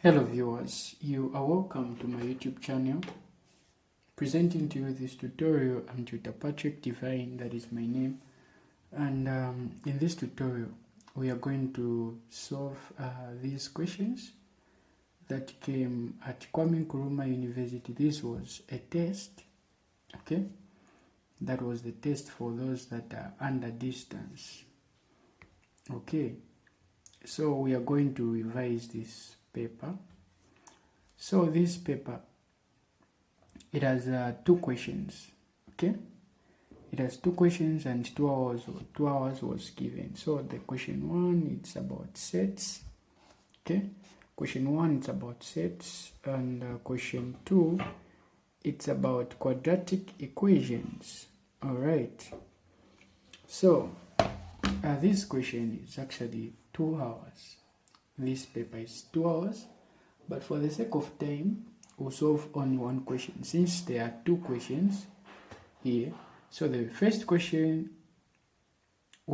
Hello viewers, you are welcome to my YouTube channel. Presenting to you this tutorial, I'm Tutor Patrick Divine, that is my name. And in this tutorial, we are going to solve these questions that came at Nkrumah University. This was a test, okay? That was the test for those that are under distance. Okay, so we are going to revise this paper. So this paper, it has two questions, okay? It has two questions and 2 hours. 2 hours was given. So the question 1, it's about sets, okay? Question 1, it's about sets, and question 2, it's about quadratic equations. All right. So this question is actually 2 hours. This paper is 2 hours, but for the sake of time, we'll solve only one question since there are two questions here. So the first question we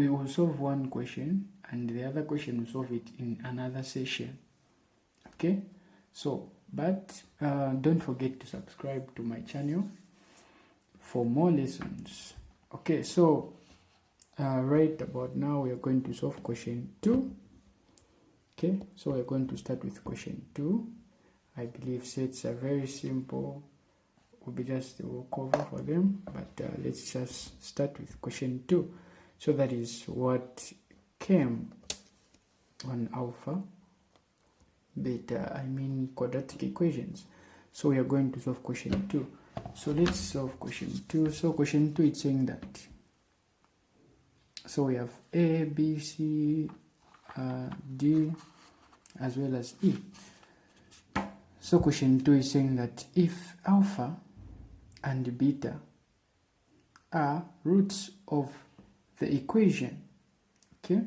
will solve one question, and the other question we'll solve it in another session. Okay, so but don't forget to subscribe to my channel for more lessons. Okay, so right about now we are going to solve question 2. Okay, so we're going to start with question 2. I believe sets are very simple. We'll cover for them, but let's just start with question 2. So that is what came on alpha, beta, quadratic equations. So we are going to solve question 2. So let's solve question 2. So question 2 is saying that, so we have A, B, C, D, as well as E. So question 2 is saying that if alpha and beta are roots of the equation, okay?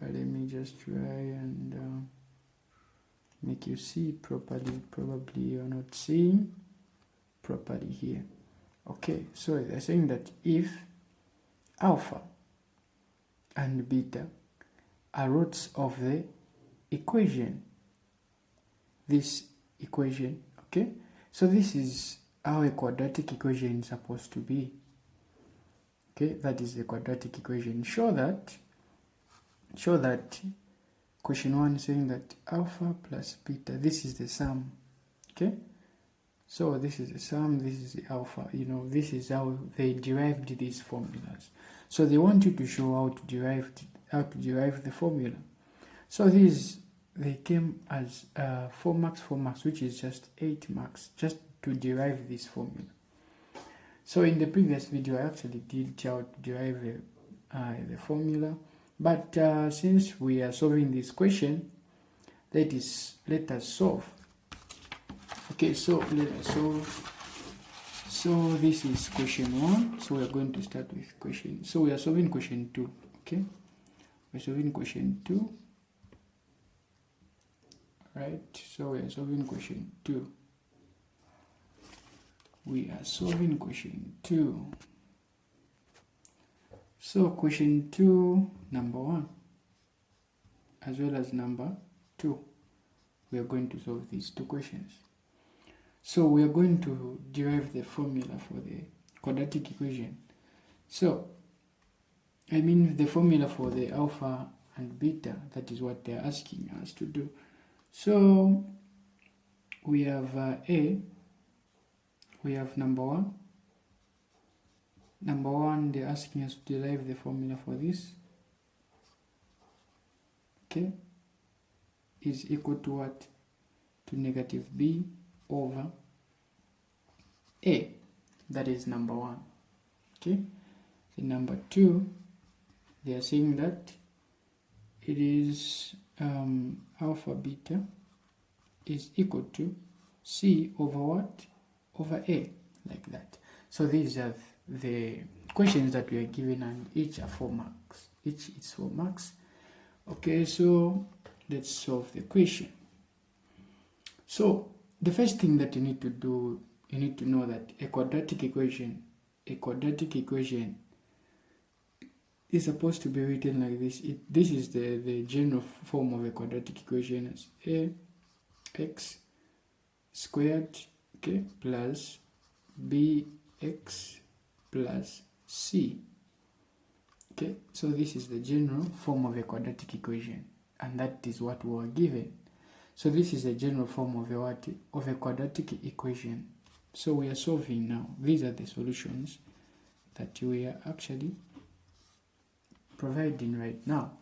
Let me just try and make you see properly. Probably you're not seeing properly here. Okay, so they're saying that if alpha and beta are roots of the equation, this equation, okay, so this is how a quadratic equation is supposed to be. Okay, that is the quadratic equation. Show that question 1 is saying that alpha plus beta, this is the sum. Okay, so this is the sum, this is the alpha. This is how they derived these formulas. So they want you to show how to derive the formula. So they came as 4 marks, which is just 8 marks, just to derive this formula. So in the previous video, I actually did how to derive the formula, but since we are solving this question, let us solve. Okay, so let us solve. So this is question 1. So we are going to start with question. So we are solving question 2. Okay, we're solving question 2. Right, so we are solving question 2. We are solving question 2. So question 2, number 1, as well as number 2, we are going to solve these two questions. So we are going to derive the formula for the quadratic equation. So, the formula for the alpha and beta, that is what they are asking us to do. So we have A, we have number 1. Number 1, they're asking us to derive the formula for this. Okay, is equal to what? To negative B over A. That is number 1. Okay, the number 2, they are saying that it is alpha beta is equal to C over what? Over A, like that. So these are the questions that we are given, and each are 4 marks. Each is 4 marks. Okay, so let's solve the question. So the first thing that you need to do, you need to know that a quadratic equation is supposed to be written like this. This is the general form of a quadratic equation as ax squared, okay, plus bx plus c. Okay, so this is the general form of a quadratic equation, and that is what we were given. So this is the general form of a what? Of a quadratic equation. So we are solving now. These are the solutions that we are actually providing right now.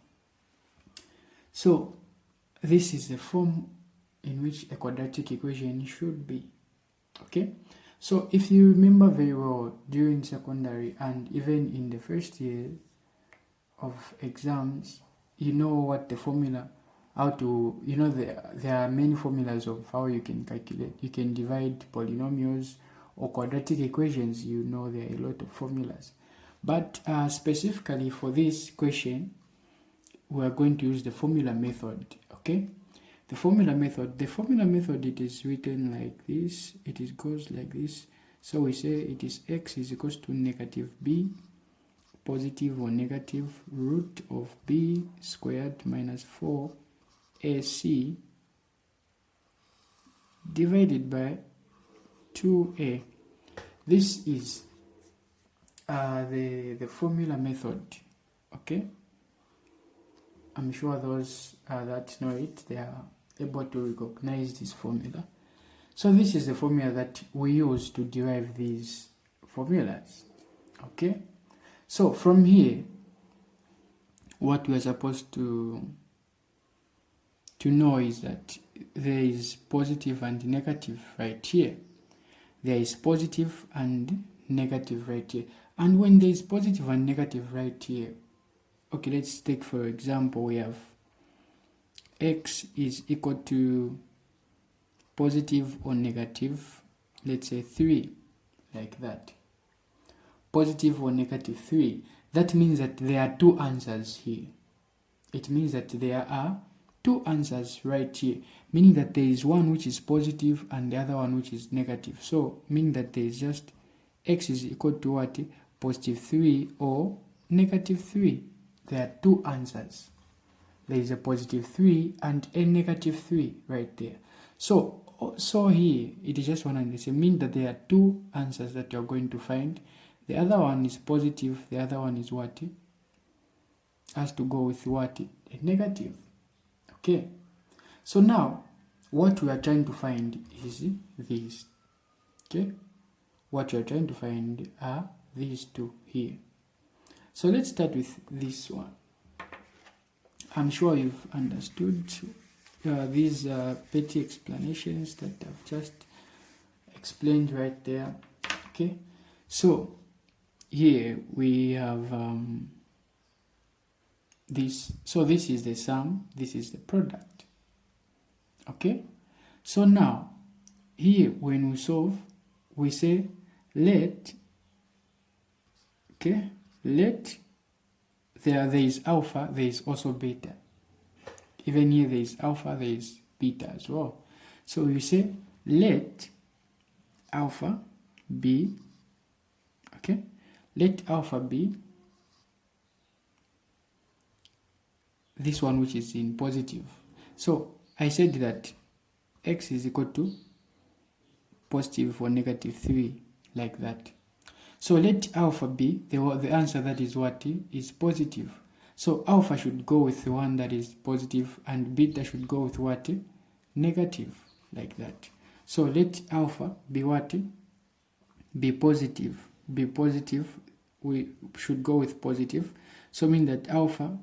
So this is the form in which a quadratic equation should be. Okay, so if you remember very well during secondary and even in the first year of exams, you know what the formula, how to, you know, there are many formulas of how you can calculate. You can divide polynomials or quadratic equations. You know, there are a lot of formulas, but specifically for this question we are going to use the formula method. Okay, the formula method, it is written like this. It goes like this. So we say it is x is equals to negative b positive or negative root of b squared minus 4ac divided by 2a. This is the formula method. Okay, I'm sure those that know it, they are able to recognize this formula. So this is the formula that we use to derive these formulas. Okay, so from here, what we are supposed to know is that there is positive and negative right here. There is positive and negative right here. And when there is positive and negative right here, okay, let's take for example, we have x is equal to positive or negative, let's say 3, like that. Positive or negative 3. That means that there are two answers here. It means that there are two answers right here, meaning that there is one which is positive and the other one which is negative. So meaning that there is just x is equal to what? Positive 3 or negative 3. There are two answers. There is a positive 3 and a negative 3 right there. So here it is just one and the same, mean that there are two answers that you're going to find. The other one is positive, the other one is what? Has to go with what? A negative. Okay, so now what we are trying to find is these. Okay, what we are trying to find are these two here. So let's start with this one. I'm sure you've understood these petty explanations that I've just explained right there. Okay, so here we have this. So this is the sum, this is the product. Okay, so now here when we solve, we say let there is alpha, there is also beta. Even here there is alpha, there is beta as well. So you say let alpha be, okay, let alpha be this one which is in positive. So I said that x is equal to positive or negative 3, like that. So let alpha be the answer that is what is positive. So alpha should go with the one that is positive and beta should go with what? Negative, like that. So let alpha be what? Be positive. Be positive. We should go with positive. So mean that alpha,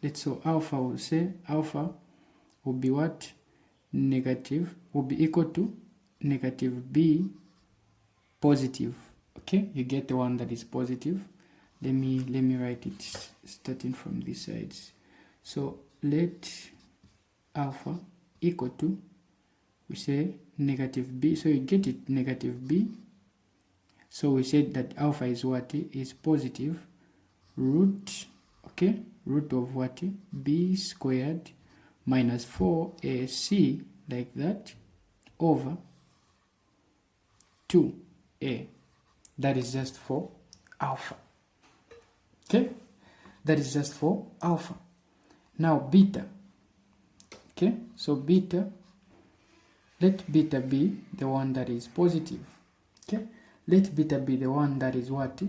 let's say alpha will say alpha will be what? Negative, will be equal to negative b positive. Okay, you get the one that is positive. Let me write it starting from these sides. So let alpha equal to, we say negative b, so you get it negative b. So we said that alpha is what? Is positive root, okay, root of what? B squared minus 4ac, like that, over 2a. That is just for alpha. Okay, that is just for alpha. Now beta. Okay, so beta, let beta be the one that is positive. Okay, let beta be the one that is what?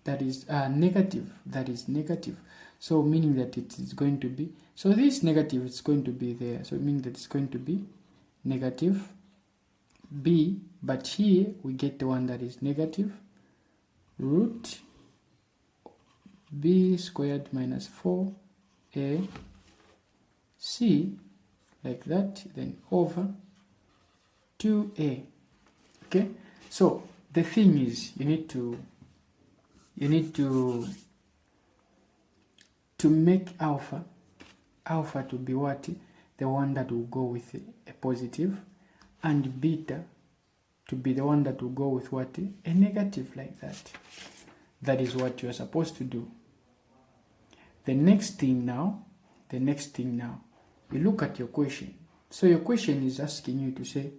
That is negative. That is negative. So meaning that it is going to be, so this negative is going to be there. So meaning that it's going to be negative b, but here we get the one that is negative root b squared minus 4ac, like that, then over 2a. Okay, so the thing is, you need to make alpha to be what? The one that will go with a positive, and beta to be the one that will go with what? A negative, like that. That is what you are supposed to do. The next thing now, you look at your question. So your question is asking you to say,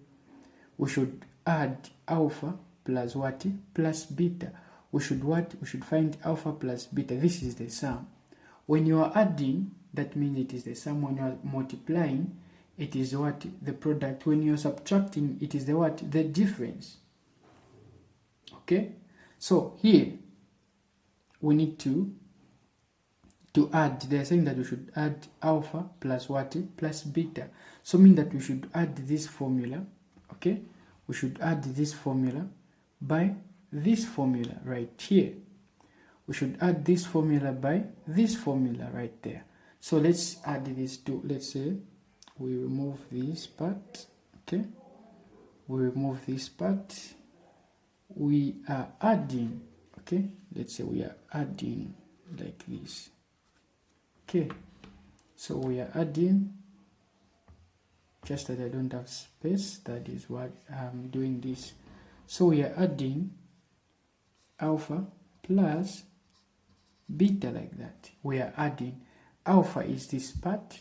we should add alpha plus what? Plus beta. We should what? We should find alpha plus beta. This is the sum. When you are adding, that means it is the sum. When you are multiplying, it is what? The product. When you are subtracting, it is the what? The difference. Okay? So here, we need to add. They are saying that we should add alpha plus what? Plus beta. So mean that we should add this formula. Okay? We should add this formula by this formula right here. We should add this formula by this formula right there. So let's add these two. Let's say we remove this part. Okay, we remove this part. We are adding. Okay, let's say we are adding like this. Okay, so we are adding, just that I don't have space, that is what I'm doing this. So we are adding alpha plus beta, like that. We are adding, alpha is this part,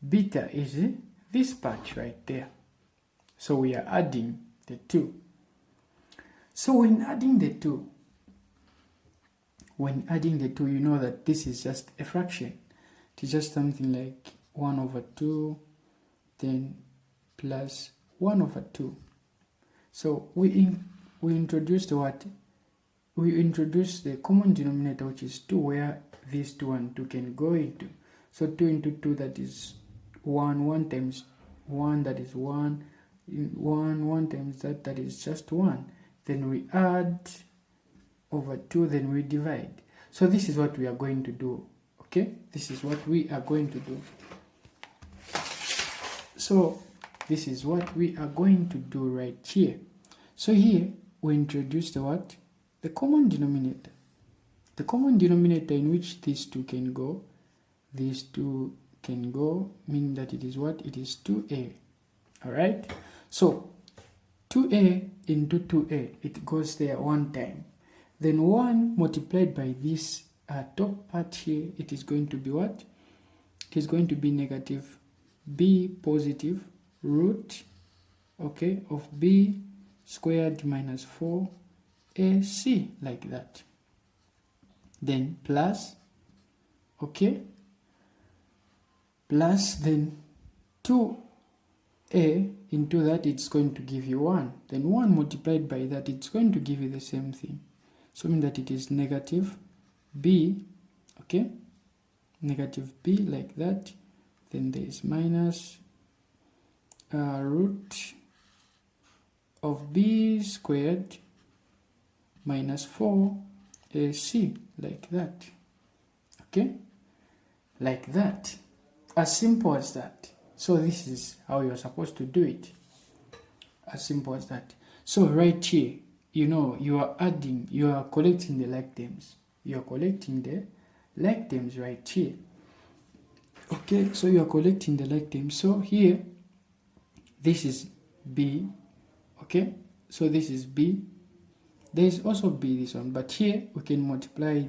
beta is this part right there. So we are adding the two. So when adding the two, you know that this is just a fraction. It is just something like 1 over 2, then plus 1 over 2. So we introduced what? We introduced the common denominator, which is 2, where these 2 and 2 can go into. So 2 into 2, that is 1. 1 times 1, that is 1. 1 times that is just 1. Then we add over 2, then we divide. So this is what we are going to do. Okay, this is what we are going to do. So this is what we are going to do right here. So here we introduce the what? The common denominator. The common denominator in which these two can go. These two can go, meaning that it is what? It is 2a. Alright? So 2a into 2a, it goes there one time. Then 1 multiplied by this top part here, it is going to be what? It is going to be negative b positive root, okay, of b squared minus 4ac, like that. Then plus, okay, plus then 2a into that, it's going to give you 1. Then 1 multiplied by that, it's going to give you the same thing. So mean that it is negative b, okay, negative b, like that. Then there is minus root of b squared minus 4ac, like that. Okay, like that. As simple as that. So this is how you're supposed to do it. As simple as that. So right here, you know, you are adding, you are collecting the like terms. You are collecting the like terms right here. Okay, so you are collecting the like terms. So here, this is b. Okay, so this is b. There is also b, this one. But here, we can multiply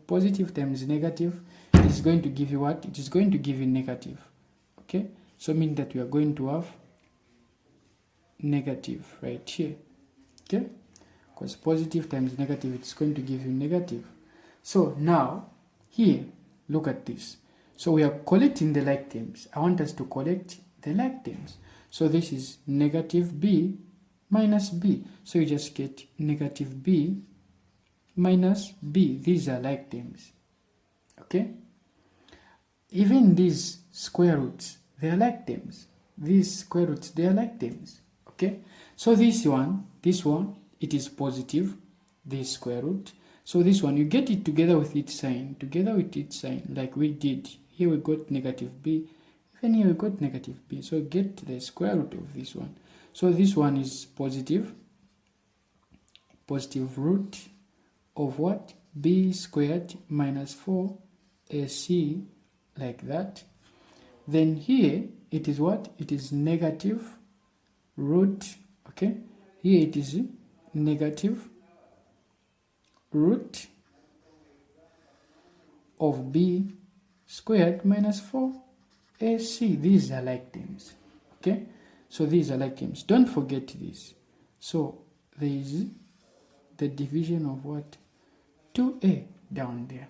positive times negative. It is going to give you what? It is going to give you negative. Okay, so mean that we are going to have negative right here. Okay, because positive times negative, it's going to give you negative. So now, here, look at this. So we are collecting the like terms. I want us to collect the like terms. So this is negative b minus b. So you just get negative b minus b. These are like terms. Okay? Even these square roots, they are like terms. These square roots, they are like terms. Okay? So this one, it is positive, this square root. So this one, you get it together with its sign, like we did. Here we got negative b, even here we got negative b. So get the square root of this one. So this one is positive root of what? B squared minus 4ac, like that. Then here it is what? It is negative root, okay? Here it is negative root of b squared minus 4ac. These are like terms, okay? So these are like terms. Don't forget this. So there is the division of what? 2a down there.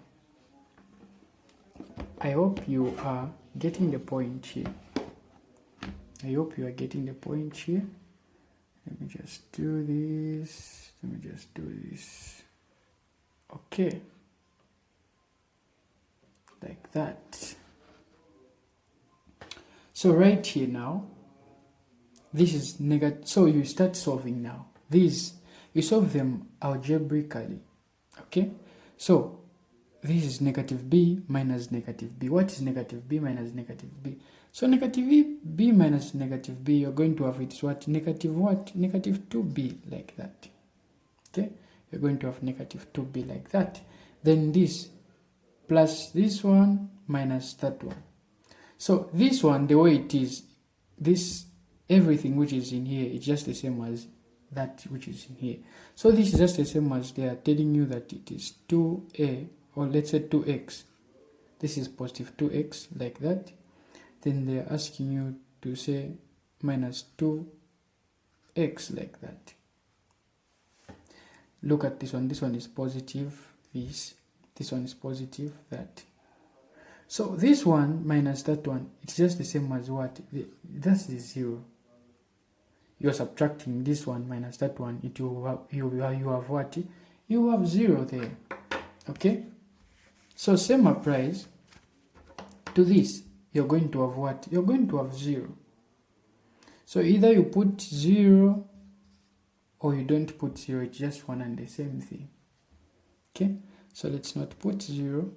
I hope you are getting the point here. Let me just do this. Okay. Like that. So right here now, this is negative. So you start solving now. These, you solve them algebraically. Okay? So this is negative b minus negative b. What is negative b minus negative b? So negative b minus negative b, you're going to have it's what? Negative 2b, like that. Okay? You're going to have negative 2b like that. Then this plus this one minus that one. So this one, the way it is, this, everything which is in here is just the same as that which is in here. So this is just the same as they are telling you that it is 2a, or let's say 2x. This is positive 2x, like that. Then they are asking you to say minus 2x, like that. Look at this one. This one is positive, this one is positive, that. So this one minus that one, it's just the same as what? That's the 0. You're subtracting this one minus that one, it will have, you have what? You have 0 there. Okay? So same applies to this. You're going to have what? You're going to have 0. So either you put 0 or you don't put 0. It's just one and the same thing. Okay? So let's not put 0.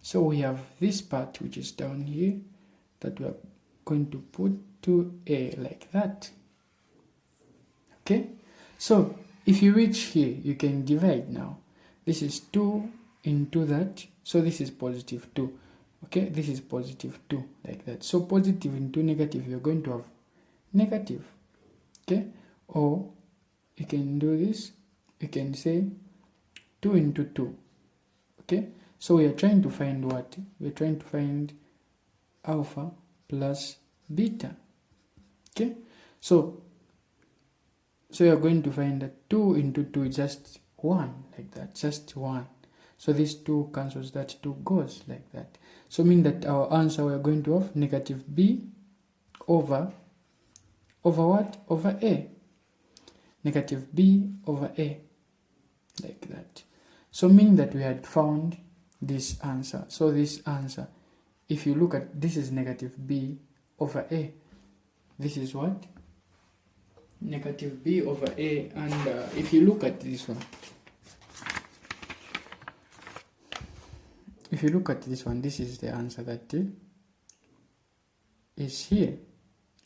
So we have this part which is down here that we are going to put 2a, like that. Okay? So if you reach here, you can divide now. This is 2 into that. So this is positive 2. Okay? This is positive 2, like that. So positive into negative, you're going to have negative. Okay? Or you can do this. You can say 2 into 2. Okay? So we are trying to find what? We're trying to find alpha plus beta. Okay? So you're going to find that 2 into 2 is just 1, like that. Just 1. So this 2 cancels, that 2 goes, like that. So mean that our answer, we are going to have negative b over what? Over a. Negative b over a, like that. So meaning that we had found this answer. So this answer, if you look at, this is negative b over a. This is what? Negative b over a. And if you look at this one, this is the answer that is here.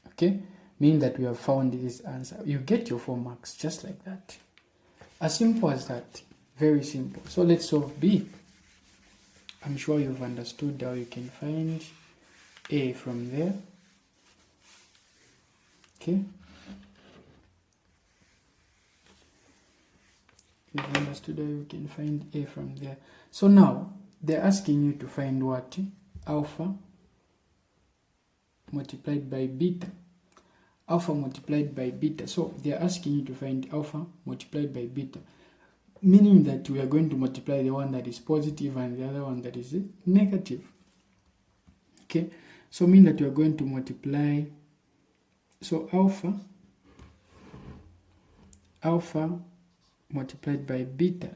Okay? Meaning that we have found this answer. You get your 4 marks just like that. As simple as that. Very simple. So let's solve b. I'm sure you've understood how you can find a from there. Okay? You've understood how you can find a from there. So now, they're asking you to find what? Alpha multiplied by beta. Alpha multiplied by beta. So they're asking you to find alpha multiplied by beta. meaning that we are going to multiply the one that is positive and the other one that is negative. Okay, so mean that we are going to multiply, so alpha multiplied by beta,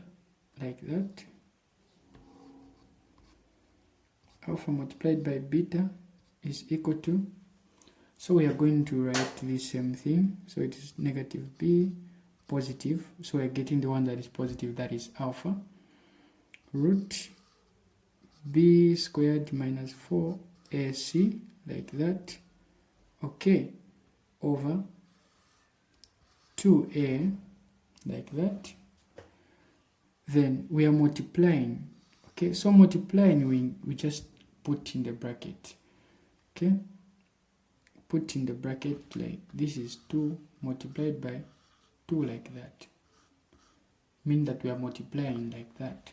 like that. Alpha multiplied by beta is equal to, so we are going to write the same thing, so it is negative b positive, so we are getting the one that is positive, that is alpha, root b squared minus 4ac, like that, okay, over 2a, like that. Then we are multiplying, okay, so multiplying we just put in the bracket, okay, put in the bracket, like this is 2 multiplied by 2, like that, mean that we are multiplying like that.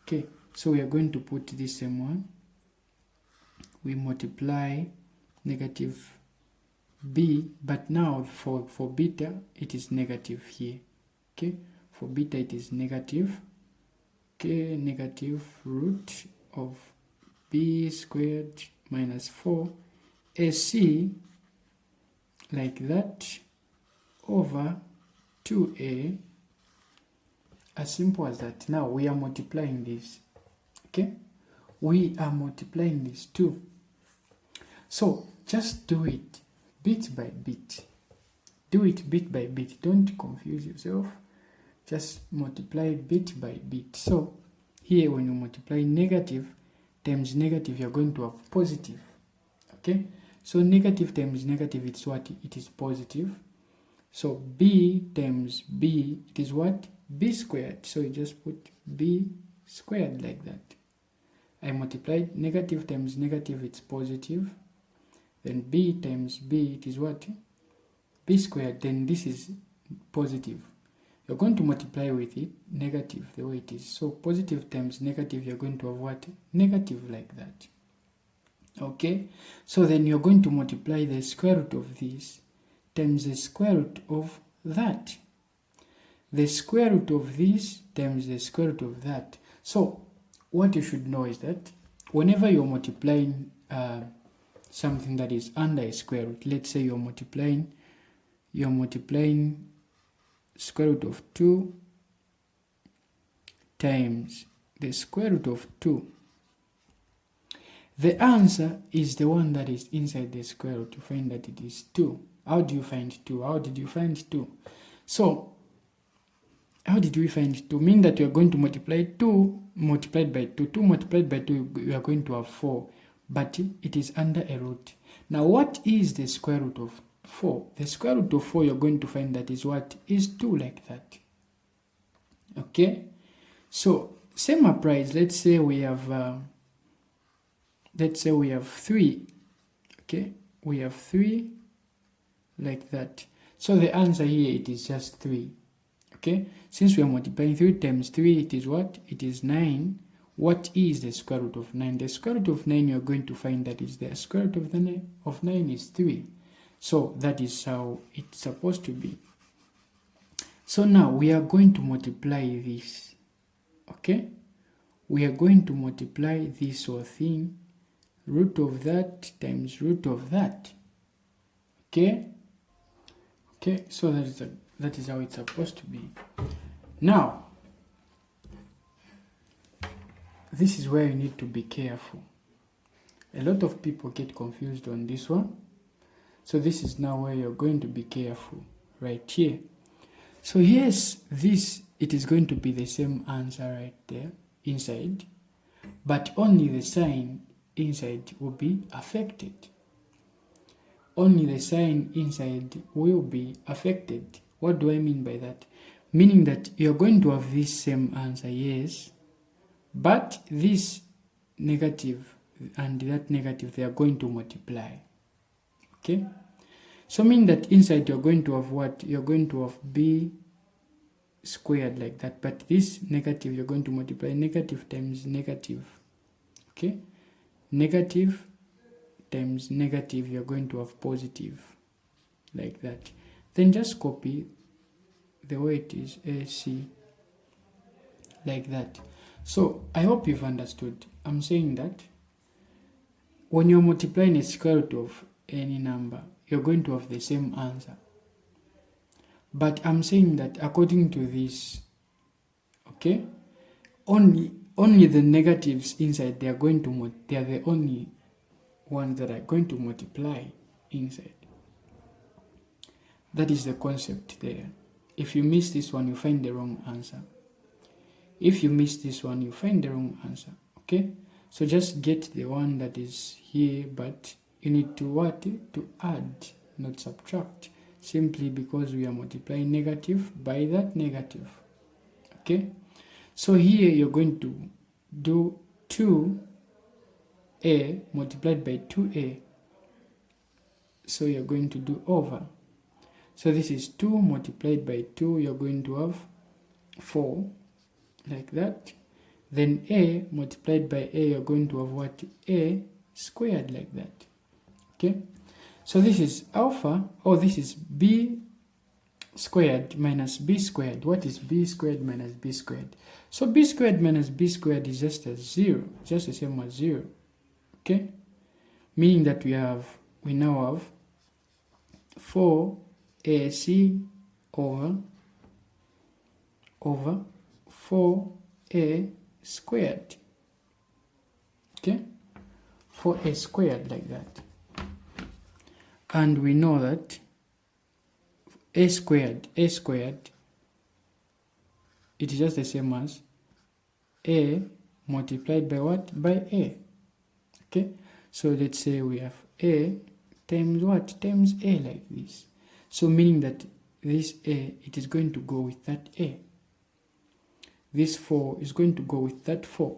Okay, so we are going to put this same one, we multiply negative b, but now for beta it is negative here, okay, for beta it is negative, okay, negative root of b squared minus 4 ac, like that, over 2a, as simple as that. Now we are multiplying this, okay, we are multiplying this too, so just do it bit by bit, do it bit by bit, don't confuse yourself, just multiply bit by bit. So here when you multiply negative times negative, you're going to have positive, okay, so negative times negative, it's what? It is positive. So b times b, it is what? B squared, so you just put b squared, like that. I multiplied negative times negative, it's positive, then b times b, it is what? B squared, then this is positive. You're going to multiply with it negative, the way it is. So positive times negative, you're going to have what? Negative, like that. Okay, so then you're going to multiply the square root of this times the square root of that. The square root of this times the square root of that. So what you should know is that whenever you're multiplying something that is under a square root, let's say you're multiplying square root of 2 times the square root of 2, the answer is the one that is inside the square root. You find that it is 2. How do you find 2? How did you find 2? So how did we find 2? Mean that you are going to multiply 2 multiplied by 2. 2 multiplied by 2, you are going to have 4, but it is under a root. Now what is the square root of 4? The square root of 4, you're going to find that is what? Is 2, like that. Okay, so same applies. Let's say we have 3. Okay, we have 3, like that. So the answer here, it is just 3. Okay, since we are multiplying 3 times 3, it is what? It is 9. What is the square root of 9? The square root of 9, you're going to find that is the square root of 9 is 3. So that is how it's supposed to be. So now we are going to multiply this. Okay, we are going to multiply this whole thing, root of that times root of that. Okay, so that is how it's supposed to be. Now this is where you need to be careful. A lot of people get confused on this one, so this is now where you're going to be careful, right here. So yes, this, it is going to be the same answer right there inside, but only the sign inside will be affected. Only the sign inside will be affected. What do I mean by that? Meaning that you're going to have this same answer, yes, but this negative and that negative, they are going to multiply. Okay, so mean that inside you're going to have what? You're going to have b squared, like that, but this negative, you're going to multiply negative times negative. Okay, negative times negative, you're going to have positive, like that. Then just copy the way it is, AC, like that. So I hope you've understood. I'm saying that when you're multiplying a square root of any number, you're going to have the same answer. But I'm saying that according to this, okay, only the negatives inside, they are the only ones that are going to multiply inside. That is the concept there. If you miss this one, you find the wrong answer. If you miss this one, you find the wrong answer. Okay? So just get the one that is here, but you need to what? To add, not subtract. Simply because we are multiplying negative by that negative. Okay? So here you're going to do 2a multiplied by 2a. So you're going to do over. So this is 2 multiplied by 2, you're going to have 4, like that. Then a multiplied by a, you're going to have what? A squared, like that. Okay? So this is alpha, or this is b squared minus b squared. What is b squared minus b squared? So b squared minus b squared is just a 0, just the same as 0. Okay? Meaning that we now have 4ac over 4a squared. Okay? 4a squared, like that. And we know that a squared, it is just the same as a multiplied by what? By a. Okay? So let's say we have a times what? Times a, like this. So meaning that this a, it is going to go with that a. This 4 is going to go with that 4.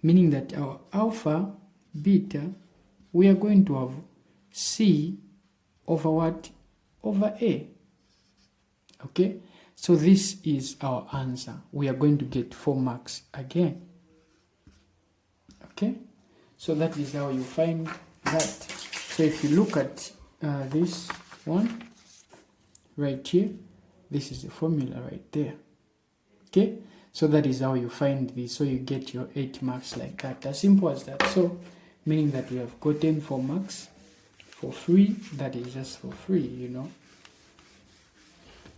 Meaning that our alpha, beta, we are going to have c over what? Over a. Okay? So this is our answer. We are going to get 4 marks again. Okay? So that is how you find that. So if you look at this one right here, this is the formula right there. Okay? So that is how you find this. So you get your 8 marks like that. As simple as that. So meaning that we have gotten 4 marks for free. That is just for free, you know.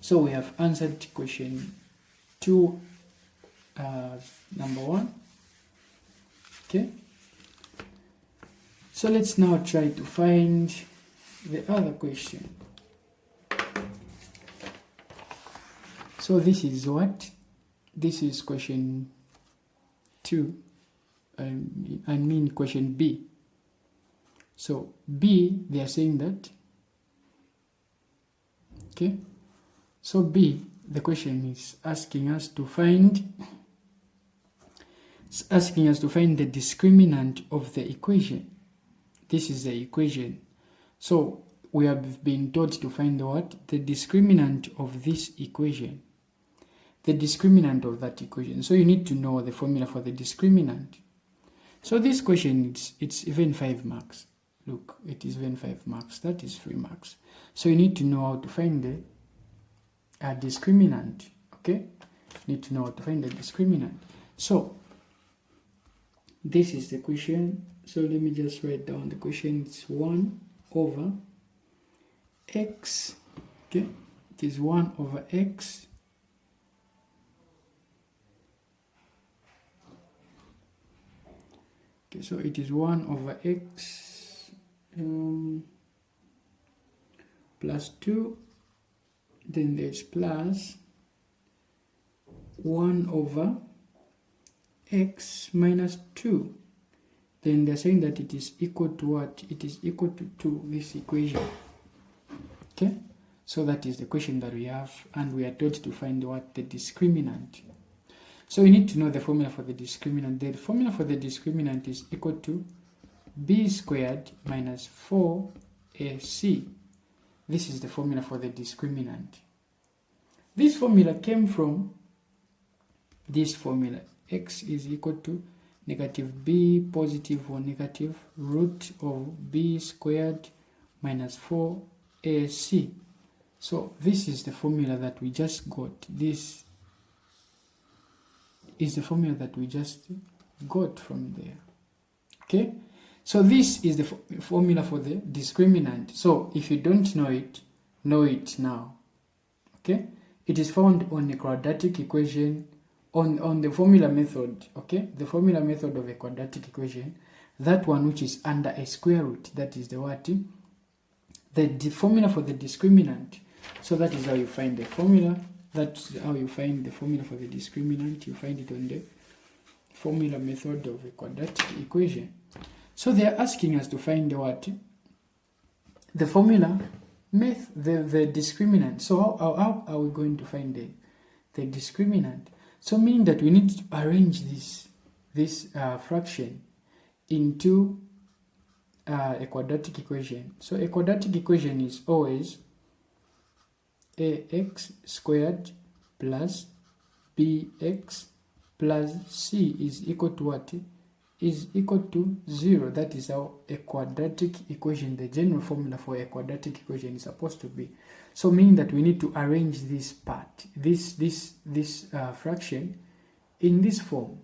So we have answered question 2, number 1. Okay. So let's now try to find the other question. So this is what? This is question 2. I mean question B. So B, they are saying that. Okay. So B, the question is asking us to find the discriminant of the equation. This is the equation. So we have been taught to find what? The discriminant of this equation. The discriminant of that equation. So you need to know the formula for the discriminant. So this question, it's even 5 marks. Look, it is even 5 marks. That is 3 marks. So you need to know how to find the discriminant. Okay? You need to know how to find the discriminant. So this is the question. So let me just write down the question. It's 1 over x. Okay? It is 1 over x. Okay, so it is 1 over x plus 2. Then there's plus 1 over x minus 2. Then they're saying that it is equal to what? It is equal to 2, this equation. Okay? So that is the question that we have, and we are told to find what? The discriminant. So you need to know the formula for the discriminant. The formula for the discriminant is equal to b squared minus 4ac. This is the formula for the discriminant. This formula came from this formula. X is equal to negative b positive or negative root of b squared minus 4ac. So this is the formula that we just got. This is the formula that we just got from there. Okay, so this is the formula for the discriminant. So if you don't know it now. Okay, it is found on a quadratic equation, on the formula method. Okay, the formula method of a quadratic equation, that one which is under a square root, that is the what? The formula for the discriminant. So that is how you find the formula. That's how you find the formula for the discriminant. You find it on the formula method of a quadratic equation. So they are asking us to find the what? The formula the discriminant. So how are we going to find the discriminant? So meaning that we need to arrange this fraction into a quadratic equation. So a quadratic equation is always ax squared plus bx plus c is equal to what? Is equal to 0. That is how a quadratic equation, the general formula for a quadratic equation, is supposed to be. So meaning that we need to arrange this part, this fraction in this form.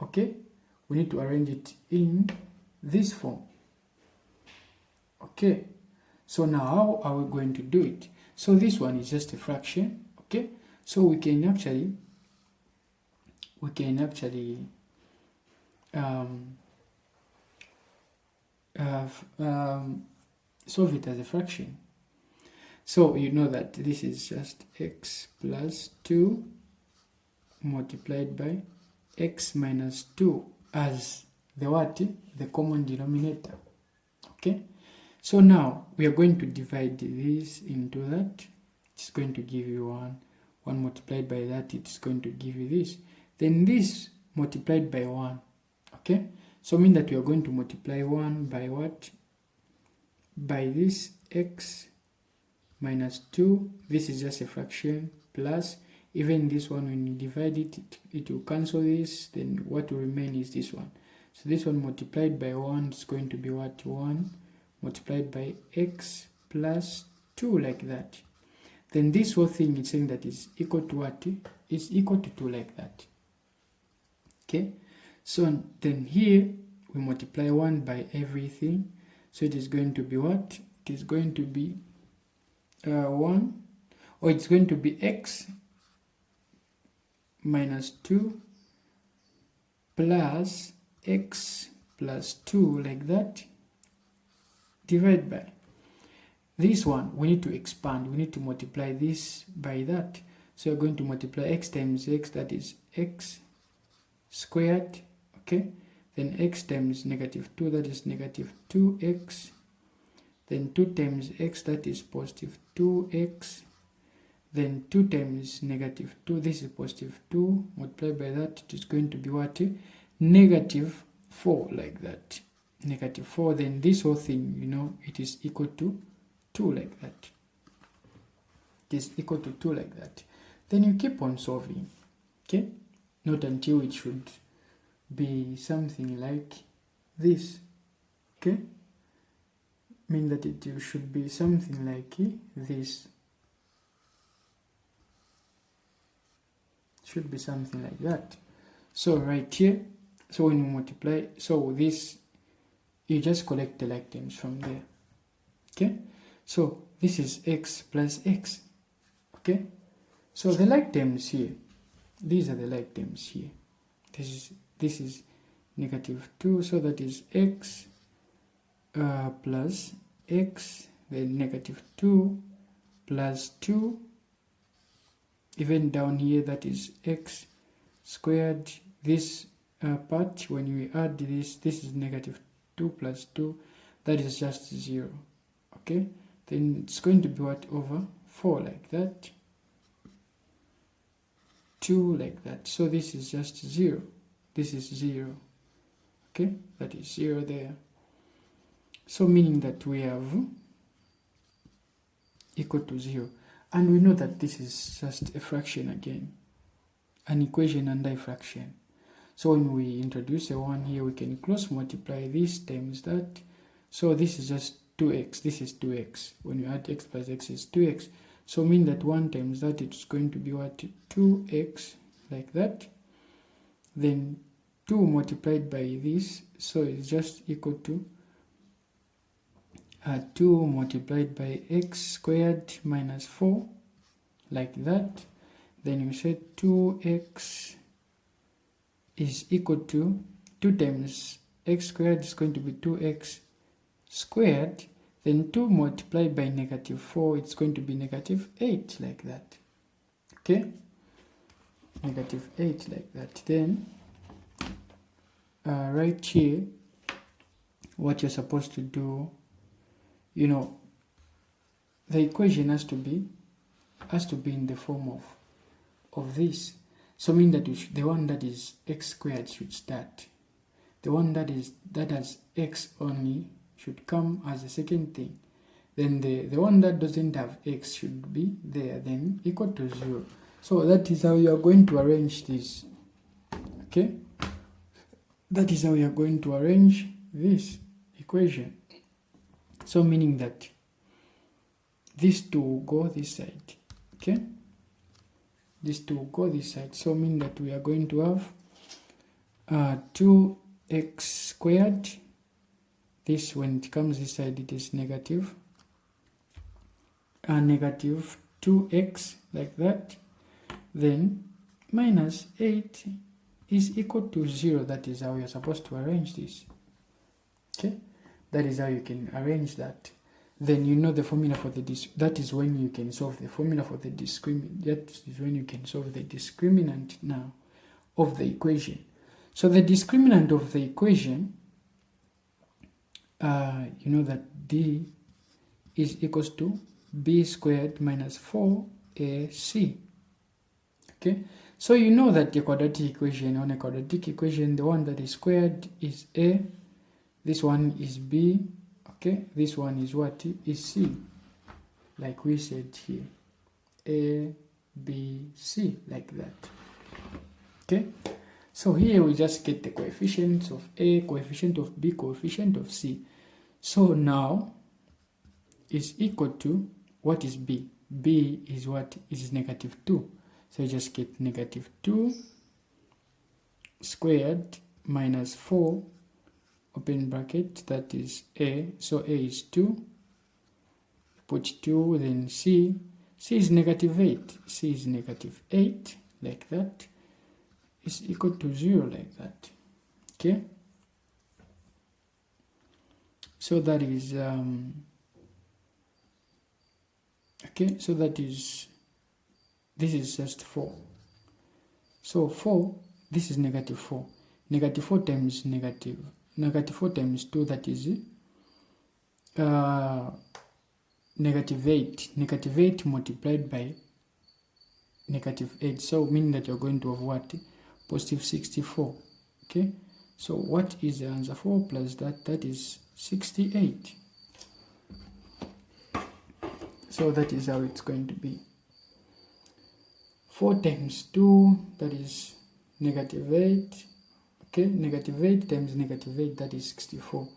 Okay, we need to arrange it in this form. Okay, so now how are we going to do it? So this one is just a fraction. Okay, so we can actually solve it as a fraction. So you know that this is just x plus 2 multiplied by x minus 2 as the what? The common denominator. Okay, so now we are going to divide this into that. It's going to give you 1 multiplied by that, it's going to give you this. Then this multiplied by 1. Okay, so mean that we are going to multiply 1 by what? By this x minus 2. This is just a fraction, plus even this one, when you divide it, it will cancel this. Then what will remain is this one. So this one multiplied by 1 is going to be what? 1 multiplied by x plus 2, like that. Then this whole thing is saying that is equal to what? Is equal to 2, like that. Okay, so then here we multiply 1 by everything. So it is going to be what? It is going to be 1, or it's going to be x minus 2 plus x plus 2, like that, divided by this one. We need to expand, we need to multiply this by that. So we're going to multiply x times x, that is x squared. Okay, then x times negative 2, that is negative 2x. Then 2 times x, that is positive 2x. Then 2 times negative 2, this is positive 2, multiplied by that, it is going to be what? Negative 4, like that. Negative 4, then this whole thing, you know, it is equal to 2, like that. It is equal to 2, like that. Then you keep on solving. Okay, not until it should be something like this. Okay, mean that it should be something like this. Should be something like that. So right here, so when you multiply, so this, you just collect the like terms from there. Okay, so this is x plus x. Okay, so the like terms here, these are the like terms here. This is negative 2, so that is x plus x, then negative 2 plus 2, even down here, that is x squared. This part, when we add this is negative 2 plus 2, that is just 0. Okay, then it's going to be what? Over 4, like that, 2, like that. So this is just 0, this is 0. Okay, that is 0 there. So meaning that we have equal to 0. And we know that this is just a fraction again, an equation under a fraction. So when we introduce a 1 here, we can cross multiply this times that. So this is just 2x, this is 2x. When you add x plus x is 2x. So mean that 1 times that, it's going to be what? 2x, like that. then 2 multiplied by this, so it's just equal to 2 multiplied by x squared minus 4, like that. Then you say 2x is equal to 2 times x squared is going to be 2x squared, then 2 multiplied by negative 4, it's going to be negative 8, like that. Okay, negative 8, like that. Then right here, what you're supposed to do, you know, the equation has to be in the form of this. So mean that the one that is x squared should start. The one that has x only should come as the second thing. Then the one that doesn't have x should be there, then equal to 0. So that is how you are going to arrange this. Okay? That is how you are going to arrange this equation. So meaning that these two will go this side. Okay? These two will go this side. So meaning that we are going to have 2x squared. This, when it comes this side, it is negative. Negative 2x, like that. Then minus 8 is equal to 0. That is how you're supposed to arrange this. Okay? That is how you can arrange that. Then you know the formula for the that is when you can solve the formula for the discriminant. That is when you can solve the discriminant now of the equation. So the discriminant of the equation, you know that d is equals to b squared minus 4ac. Okay, so you know that the quadratic equation, on a quadratic equation, the one that is squared is a, this one is b, okay, this one is what? Is c, like we said here, a, b, c, like that. Okay, so here we just get the coefficients of a, coefficient of b, coefficient of c. So now is equal to, what is b? B is what? Is negative 2. So you just get negative 2 squared minus 4, open bracket, that is a. So a is 2. Put 2, then c. C is negative 8. C is negative 8, like that. Is equal to 0, like that. Okay? So that is, okay, so that is, this is just 4. So 4, this is negative 4. Negative 4 times negative 4 times 2, that is negative 8. Negative 8 multiplied by negative 8. So meaning that you're going to have what? Positive 64. Okay? So what is the answer? 4 plus that? That is 68. So that is how it's going to be. 4 times 2, that is negative 8. Okay, negative 8 times negative 8, that is 64.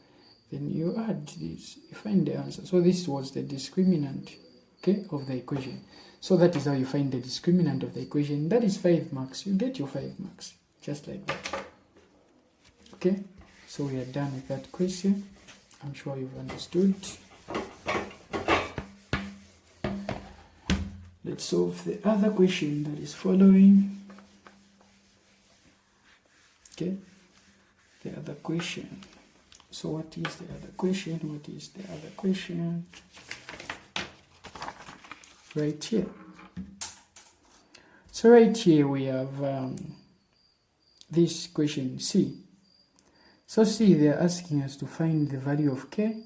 Then you add this, you find the answer. So this was the discriminant, okay, of the equation. So that is how you find the discriminant of the equation. That is 5 marks. You get your 5 marks, just like that. Okay, so we are done with that question. I'm sure you've understood. Let's solve the other question that is following. Okay, the other question. So what is the other question? What is the other question? Right here. So right here we have this question C. So C, they're asking us to find the value of k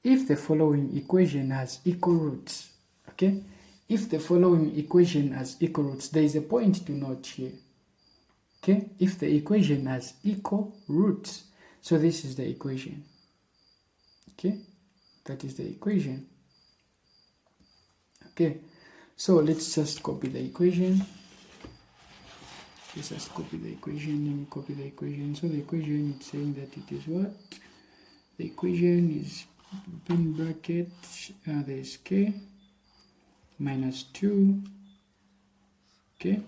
if the following equation has equal roots. Okay, if the following equation has equal roots, there is a point to note here. Okay, if the equation has equal roots, so this is the equation. Okay, that is the equation. Okay, so let's just copy the equation. Let's just copy the equation. Let me copy the equation. So the equation is saying that it is what? The equation is open bracket, there is k minus 2, okay,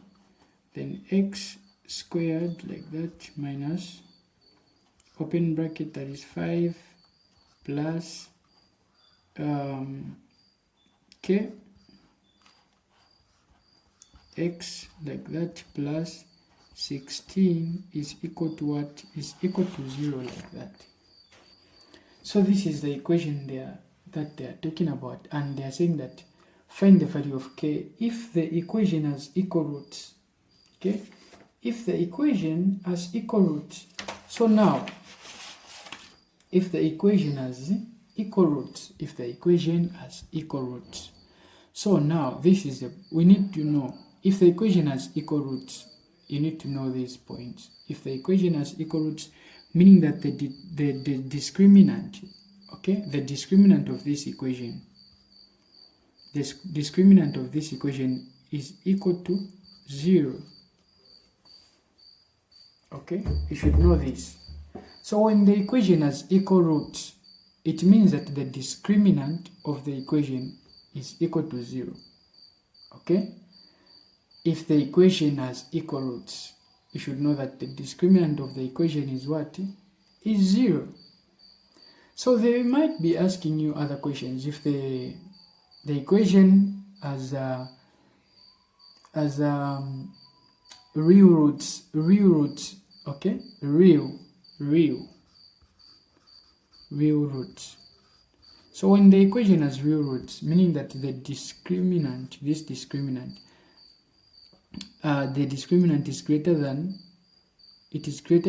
then x squared like that minus open bracket, that is 5 plus k x like that plus 16 is equal to what? Is equal to 0 like that. So this is the equation that they are talking about, and they are saying that find the value of k if the equation has equal roots. Okay, if the equation has equal roots. So now, if the equation has equal roots, so now this is we need to know if the equation has equal roots. You need to know these points. If the equation has equal roots, meaning that the discriminant, okay, the discriminant of this equation, is equal to 0. Okay, you should know this. So when the equation has equal roots, it means that the discriminant of the equation is equal to 0. Okay, if the equation has equal roots, you should know that the discriminant of the equation is what? Is 0. So they might be asking you other questions. If the equation has real roots, okay, real roots. So when the equation has real roots, meaning that the discriminant, the discriminant is greater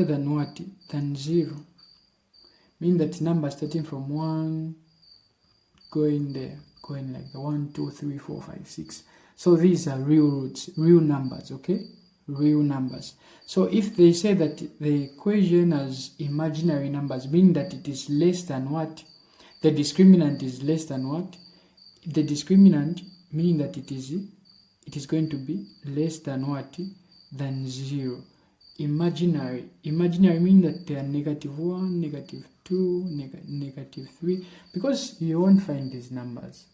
than, what? Than 0. Meaning that number starting from 1 going like the 1, 2, 3, 4, 5, 6. So these are real roots, real numbers, okay? Real numbers. So if they say that the equation has imaginary numbers, meaning that it is less than what? The discriminant is less than what? The discriminant, meaning that it is going to be less than what? Than 0. Imaginary meaning that they are -1, -2, -3, because you won't find these numbers.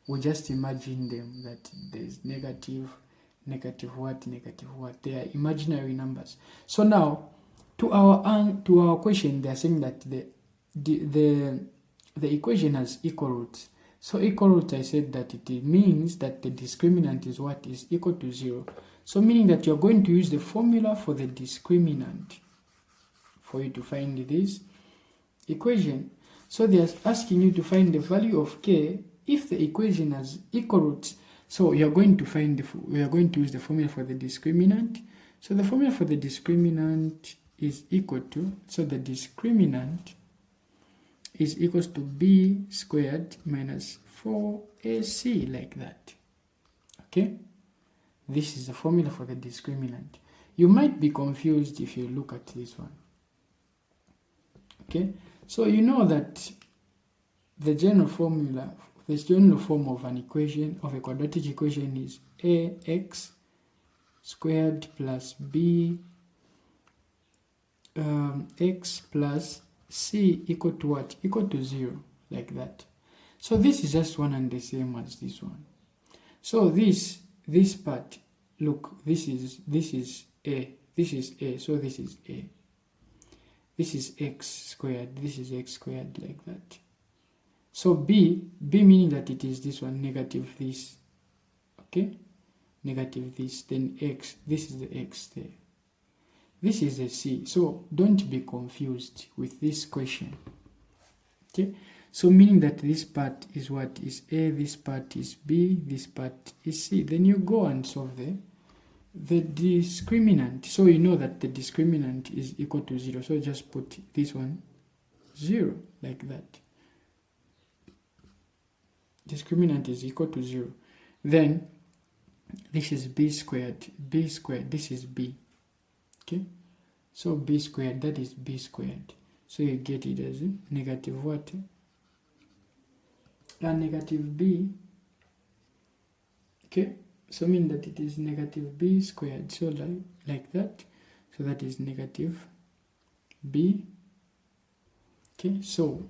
We just imagine them that there's negative what. They are imaginary numbers. So now, to our question, they are saying that the equation has equal roots. So equal roots, I said that it means that the discriminant is what? Is equal to 0. So meaning that you're going to use the formula for the discriminant for you to find this equation. So they're asking you to find the value of k if the equation has equal roots. So we are going to use the formula for the discriminant. So the formula for the discriminant is equal to, so the discriminant is equals to b squared minus 4ac, like that. Okay, this is the formula for the discriminant. You might be confused if you look at this one. Okay, so you know that the general form of an equation, of a quadratic equation, is ax squared plus b x plus c equal to what? Equal to 0, like that. So this is just one and the same as this one. So this part, look, this is a, so this is a. This is x squared, this is x squared, like that. So b meaning that it is this one, negative this, okay, negative this, then x, this is the x there. This is the c. So don't be confused with this question. Okay, so meaning that this part is what? Is a, this part is b, this part is c. Then you go and solve the discriminant. So you know that the discriminant is equal to 0. So just put this one 0, like that. Discriminant is equal to 0. Then this is b squared, this is b. Okay, so b squared, that is b squared. So you get it as negative what? Negative b. Okay, so mean that it is negative b squared. So like that. So that is negative b. Okay, so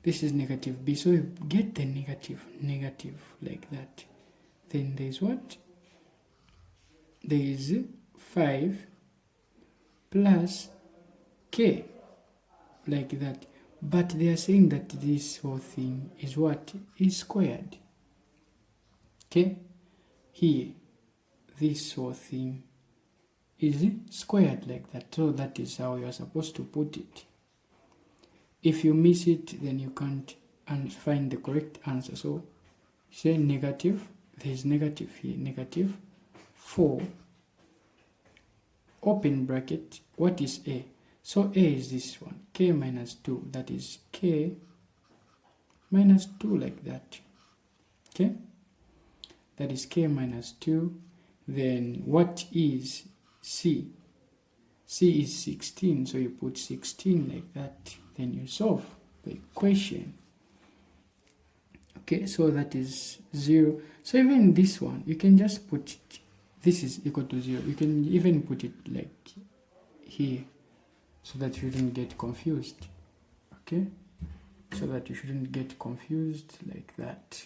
this is negative b. So you get the negative like that. Then there is what? There is 5 plus k, like that. But they are saying that this whole thing is what? Is squared. Okay? Here, this whole thing is squared like that. So that is how you are supposed to put it. If you miss it, then you can't find the correct answer. So say negative, there is negative here, negative 4, open bracket, what is a? So a is this one, k minus 2, that is k minus 2, like that. Okay, that is k minus 2. Then what is c? C is 16, so you put 16 like that, then you solve the equation. Okay, so that is 0. So even this one, you can just put it, this is equal to 0. You can even put it like here, so that you shouldn't get confused. Okay, so that you shouldn't get confused like that.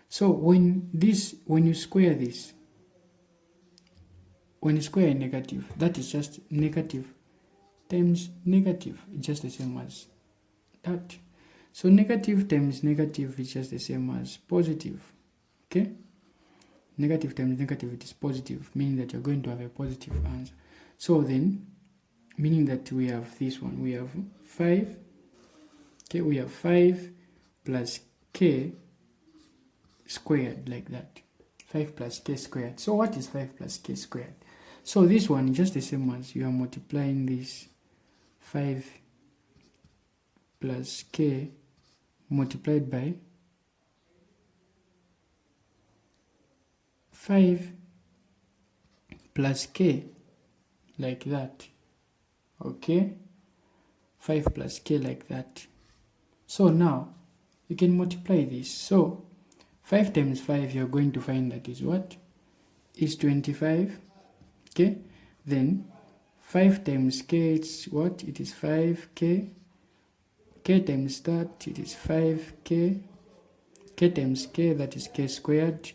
So when you square this, when you square a negative, that is just negative times negative, it's just the same as that. So negative times negative is just the same as positive. Okay, negative times negative, it is positive, meaning that you're going to have a positive answer. So then, meaning that we have this one, we have 5. Okay, we have 5 plus k squared, like that. 5 plus k squared. So what is 5 plus k squared? So this one is just the same as you are multiplying this 5 plus k multiplied by 5 plus k, like that. Okay, 5 plus k, like that. So now you can multiply this. So 5 times 5, you're going to find that is what? Is 25. Okay, then 5 times k, it's what? It is 5k. K times that, it is 5k. K times k, that is k squared.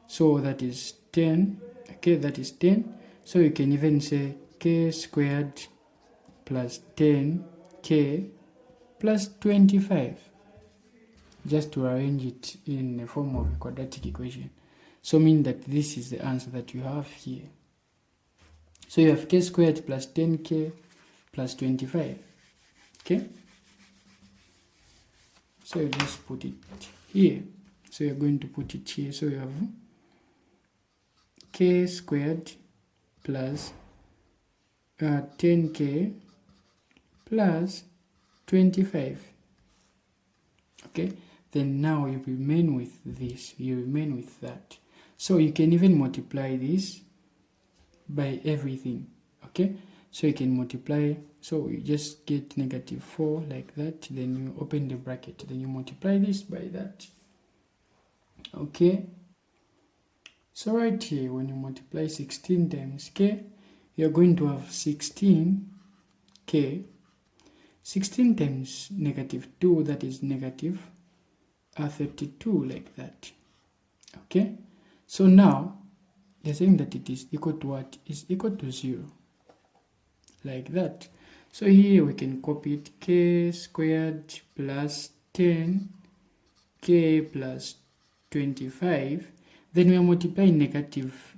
So that is 10. Okay, that is 10. So you can even say k squared plus 10k plus 25. Just to arrange it in the form of a quadratic equation. So mean that this is the answer that you have here. So you have k squared plus 10k plus 25. Okay? So you just put it here. So you're going to put it here. So you have k squared plus 10k plus 25. Okay? Then now you remain with this. You remain with that. So you can even multiply this by everything. Okay, so you can multiply, so you just get negative 4 like that, then you open the bracket, then you multiply this by that. Okay, so right here, when you multiply 16 times k, you're going to have 16k. 16 times negative 2, that is negative 32, like that. Okay, so now they're saying that it is equal to what? Is equal to 0, like that. So here we can copy it, k squared plus 10k plus 25. Then we are multiplying negative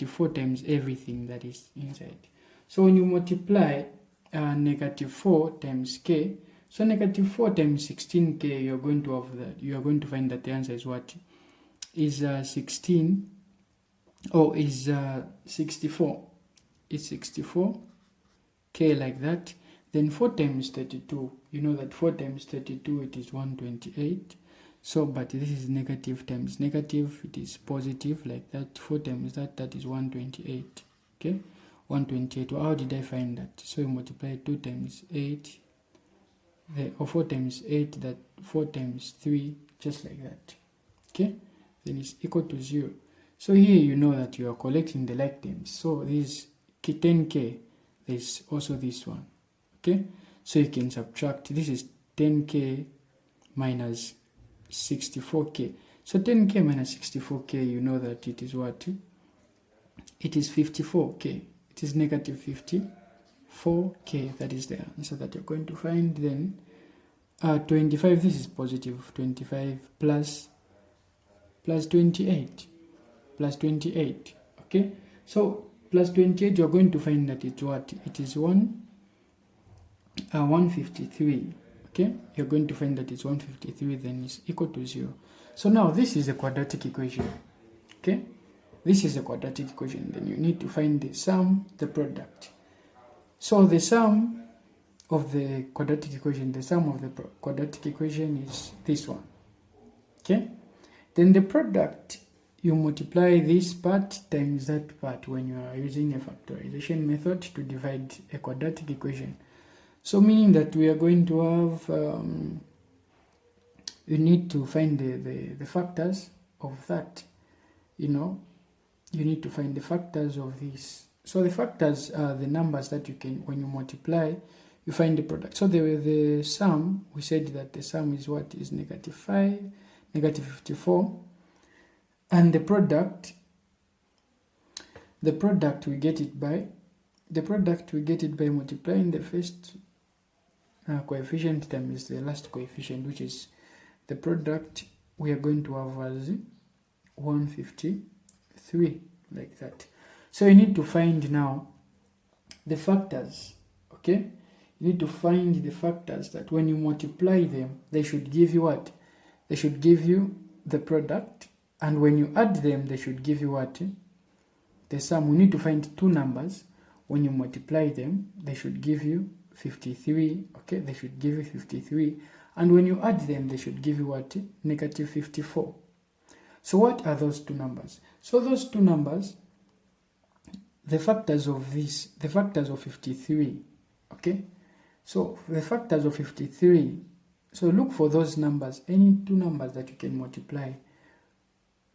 4 times everything that is inside. So when you multiply negative 4 times k, so negative 4 times 16k, you're going to have that. You are going to find that the answer is what? Is 16. Oh, is 64. It's 64k, like that. Then 4 times 32. You know that 4 times 32, it is 128. So, but this is negative times negative. It is positive, like that. 4 times that, that is 128. Okay, 128. Well, how did I find that? So you multiply 2 times 8. Or 4 times 8, that 4 times 3, just like that. Okay, then it's equal to 0. So here you know that you are collecting the like terms. So this 10k, there's also this one. Okay, so you can subtract. This is 10k minus 64k. So 10k minus 64k, you know that it is what? It is 54k. it is negative 54k. That is the answer that you're going to find. Then 25, this is positive 25 plus 28, okay? So plus 28, you're going to find that it's what? It is 153, okay? You're going to find that it's 153, then it's equal to 0. So now this is a quadratic equation, okay? This is a quadratic equation. Then you need to find the sum, the product. So the sum of the quadratic equation, is this one, okay? Then the product, you multiply this part times that part when you are using a factorization method to divide a quadratic equation. So meaning that we are going to have, you need to find the factors of that, you know. You need to find the factors of this. So the factors are the numbers that you can, when you multiply, you find the product. So the sum, we said that the sum is what? Is negative 5, negative 54. And the product we get it by multiplying the first coefficient times the last coefficient, which is the product we are going to have as 153, like that. So you need to find now the factors, okay? You need to find the factors that when you multiply them, they should give you what? They should give you the product, and when you add them, they should give you what? The sum. We need to find two numbers. When you multiply them, they should give you 53, okay? They should give you 53, and when you add them, they should give you what? Negative 54. So what are those two numbers? So those two numbers, the factors of 53, okay? So the factors of 53, so look for those numbers, any two numbers that you can multiply,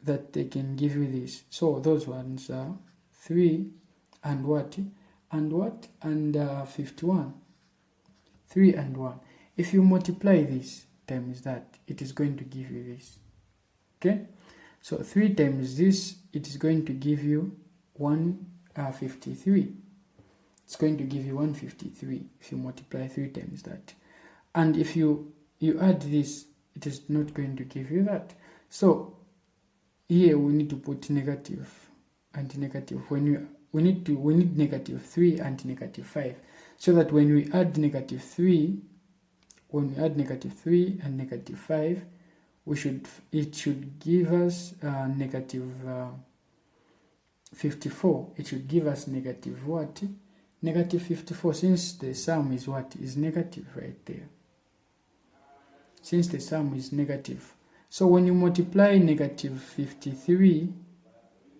that they can give you this. So those ones are 3 and what? And 51. 3 and 1. If you multiply this times that, it is going to give you this, okay? So 3 times this, it is going to give you 153. It's going to give you 153 if you multiply 3 times that. And if you add this, it is not going to give you that. So here we need to put negative and negative. We need negative 3 and negative 5, so that when we add negative 3 and negative 5, it should give us negative 54. It should give us negative what? Negative 54, since the sum is what? Is negative right there. Since the sum is negative. So when you multiply negative 53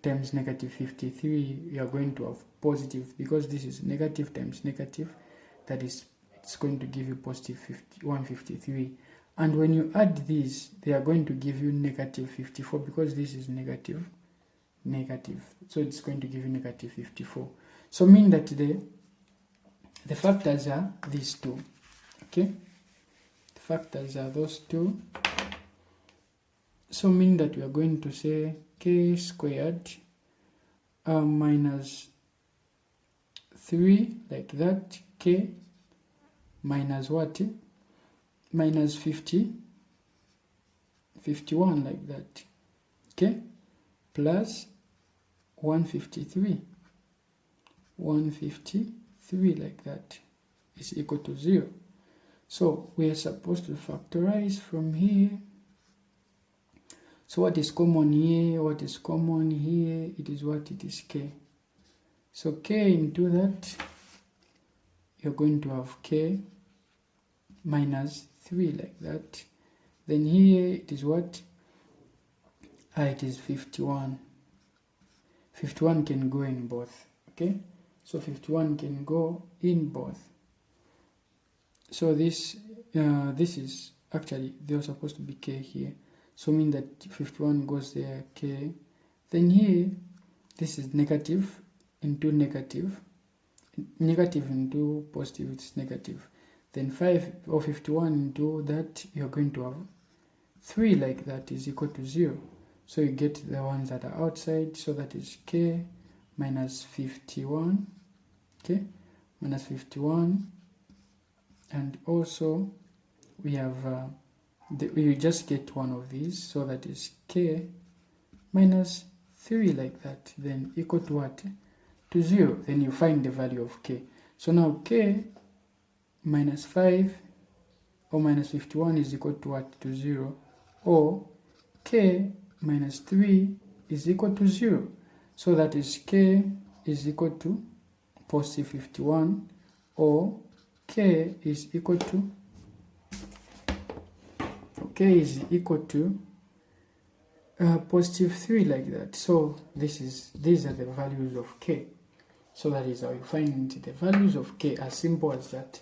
times negative 53, you are going to have positive, because this is negative times negative, that is, it's going to give you positive 153. And when you add these, they are going to give you negative 54, because this is negative. So it's going to give you negative 54. So mean that the factors are these two, okay? The factors are those two. So mean that we are going to say k squared minus 3, like that, k minus what? Minus 51, like that, okay? Plus 153, like that, is equal to 0. So we are supposed to factorize from here. So what is common here? What is common here? It is what? It is k. So k into that, you're going to have k minus 3, like that. Then here it is what? It is 51. 51 can go in both, okay? So 51 can go in both. So this is actually, there was supposed to be k here. So mean that 51 goes there, k. Then here, this is negative into negative. Negative into positive, it's negative. Then 5 or 51 into that, you're going to have 3, like that, is equal to 0. So you get the ones that are outside, so that is k minus 51 okay, minus 51, and also we have we just get one of these, so that is k minus 3 like that, then equal to what? To 0. Then you find the value of k. So now k minus 5 or minus 51 is equal to what? To 0, or k minus 3 is equal to 0. So that is k is equal to positive 51, or k is equal to positive 3 like that. So these are the values of k. So that is how you find the values of k, as simple as that.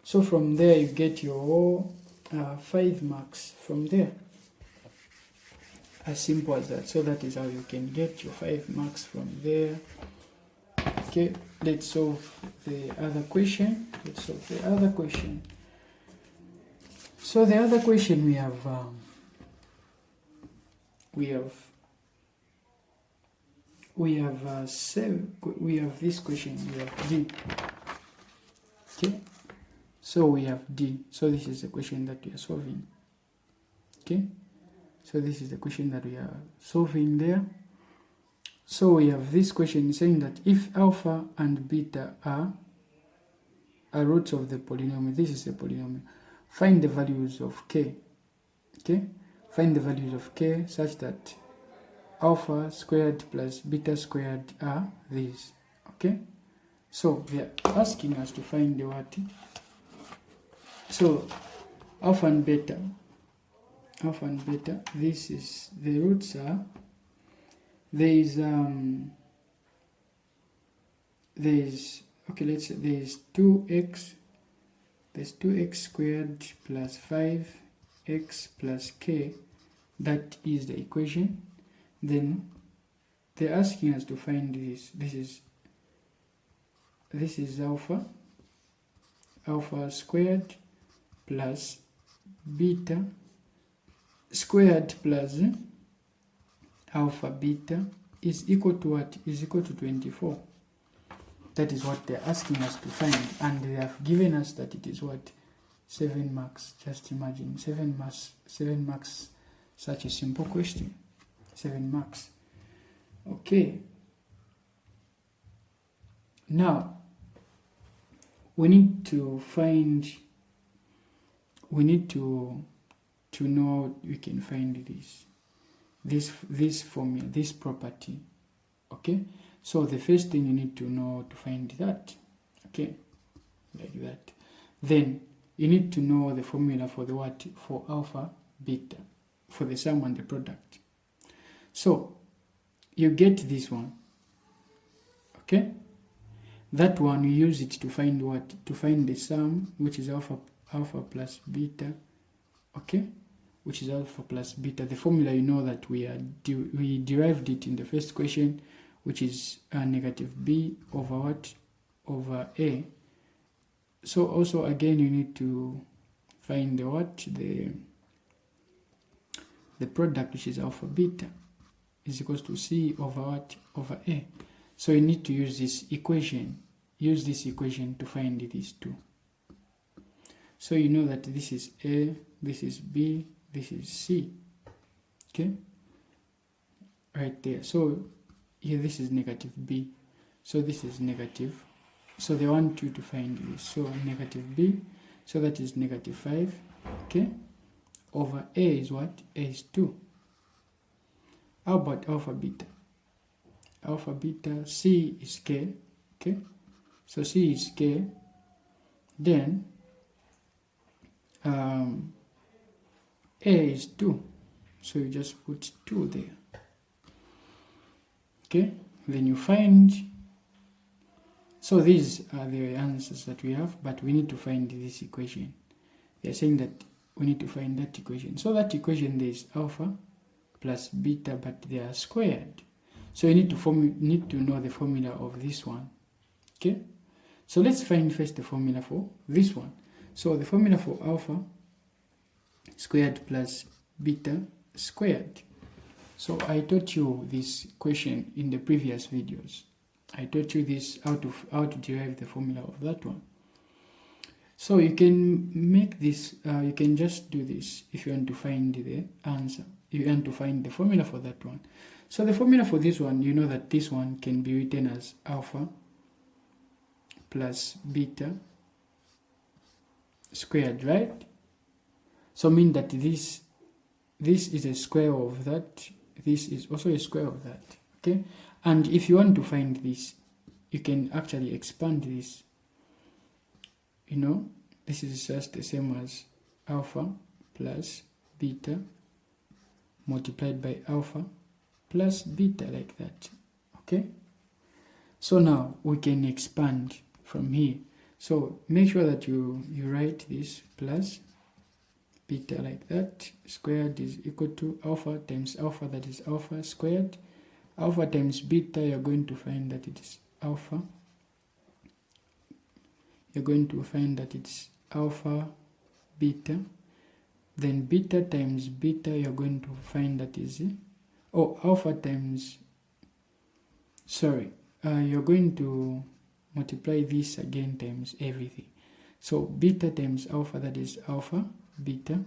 So from there you get your 5 marks from there, as simple as that. So that is how you can get your 5 marks from there. Okay, let's solve the other question. So the other question we have this question, we have D. Okay, so we have D. So this is the question that we are solving. Okay, so this is the question that we are solving there. So we have this question saying that if alpha and beta are roots of the polynomial, this is a polynomial, find the values of k. Okay, find the values of k such that alpha squared plus beta squared are these. Okay, so they are asking us to find the what? So alpha and beta, this is the roots are, there's okay, let's say there's 2x squared plus 5x plus k. That is the equation. Then they're asking us to find this. This is alpha squared plus beta squared plus alpha beta is equal to what? Is equal to 24. That is what they're asking us to find, and they have given us that it is what? 7 marks. Just imagine 7 marks, such a simple question. 7 marks. Okay, now we need to know we can find this formula, this property. Okay, so the first thing you need to know to find that, okay, like that. Then you need to know the formula for the what? For alpha beta, for the sum and the product. So you get this one, okay, that one you use it to find what? To find the sum, which is alpha plus beta, okay, which is alpha plus beta. The formula, you know that we derived it in the first question, which is negative b over what? Over a. So also again you need to find the what? The product, which is alpha beta, is equals to c over what? Over a. So you need to use this equation. Use this equation to find these two. So you know that this is a, this is b, this is c. Okay, right there. So here this is negative b, so this is negative. So they want you to find this. So negative b, so that is negative 5. Okay, over a is what? A is 2. How about alpha beta? Alpha beta, c is k. Okay, so c is k. Then a is 2, so you just put 2 there. Okay, then you find, so these are the answers that we have, but we need to find this equation. They are saying that we need to find that equation. So that equation, there is alpha plus beta, but they are squared. So you need to know the formula of this one. Okay, so let's find first the formula for this one. So the formula for alpha squared plus beta squared. So I taught you this question in the previous videos. I taught you this, how to derive the formula of that one. So you can make this, you can just do this if you want to find the answer. You want to find the formula for that one. So the formula for this one, you know that this one can be written as alpha plus beta squared, right? So mean that this is a square of that, this is also a square of that, okay? And if you want to find this, you can actually expand this. You know, this is just the same as alpha plus beta multiplied by alpha plus beta, like that, okay? So now we can expand from here. So make sure that you write this plus beta like that, squared is equal to alpha times alpha, that is alpha squared. Alpha times beta, you're going to find that it is alpha. You're going to find that it's alpha beta. Then beta times beta, you're going to find that is alpha times, you're going to multiply this again times everything. So beta times alpha, that is alpha beta.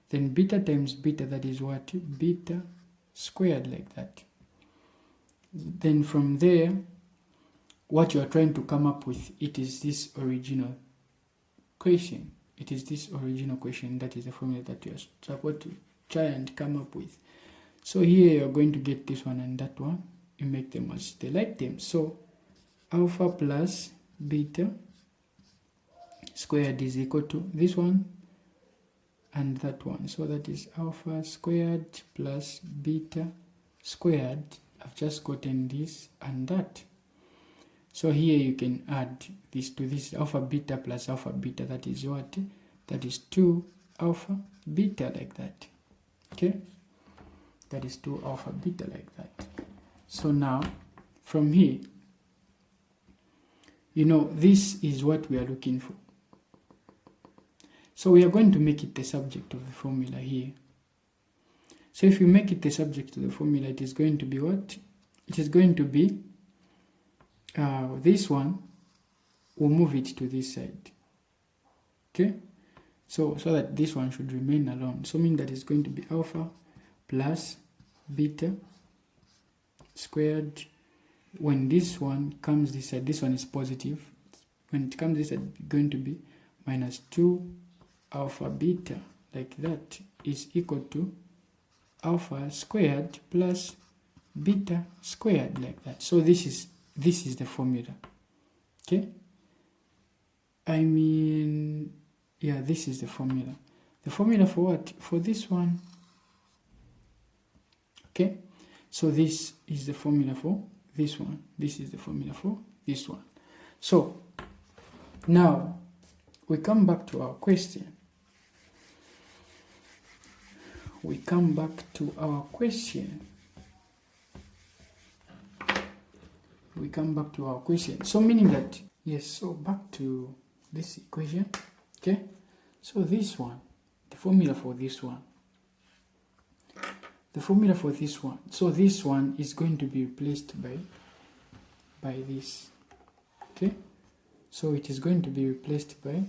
Then beta times beta, that is what? Beta squared, like that. Then from there, what you are trying to come up with, it is this original question. It is this original question, that is the formula that you are supposed to try and come up with. So here you're going to get this one and that one. You make them as they like them. So alpha plus beta squared is equal to this one and that one. So that is alpha squared plus beta squared. I've just gotten this and that. So here you can add this to this, alpha beta plus alpha beta, that is what? That is 2 alpha beta, like that. Okay? That is 2 alpha beta, like that. So now, from here, you know, this is what we are looking for. So we are going to make it the subject of the formula here. So if you make it the subject of the formula, it is going to be what? It is going to be this one, we'll move it to this side. Okay? So that this one should remain alone. So mean that it's going to be alpha plus beta squared. When this one comes this side, this one is positive. When it comes this side, it's going to be minus 2 alpha beta, like that, is equal to alpha squared plus beta squared, like that. So this is the formula. Okay? I mean, yeah, this is the formula. The formula for what? For this one. Okay? So this is the formula for this one. This is the formula for this one. So now we come back to our question. We come back to our question. We come back to our question. So meaning that, yes, so back to this equation. Okay? So this one, the formula for this one. The formula for this one. So this one is going to be replaced by this. Okay? So it is going to be replaced by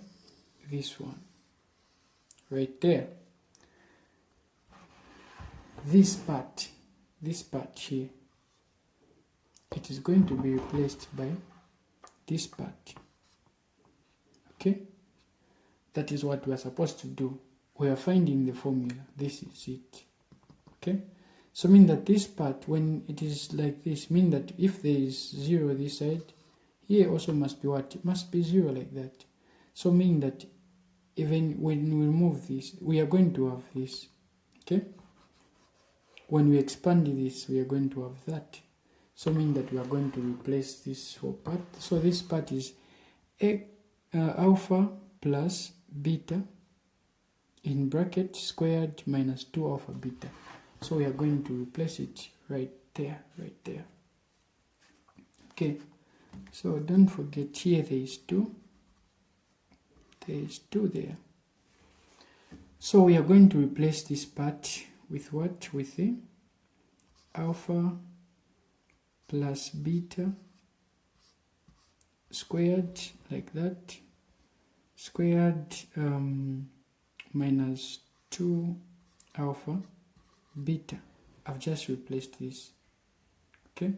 this one. Right there. This part here, it is going to be replaced by this part. Okay? That is what we are supposed to do. We are finding the formula. This is it. Okay? So mean that this part, when it is like this, mean that if there is 0 this side, here also must be what? It must be 0, like that. So mean that even when we remove this, we are going to have this. Okay? When we expand this, we are going to have that. So mean that we are going to replace this whole part. So this part is alpha plus beta in bracket squared minus 2 alpha beta. So we are going to replace it right there. Okay, so don't forget here there is 2. There is 2 there. So we are going to replace this part with what? With the alpha plus beta squared like that, squared minus 2 alpha beta. I've just replaced this. Okay,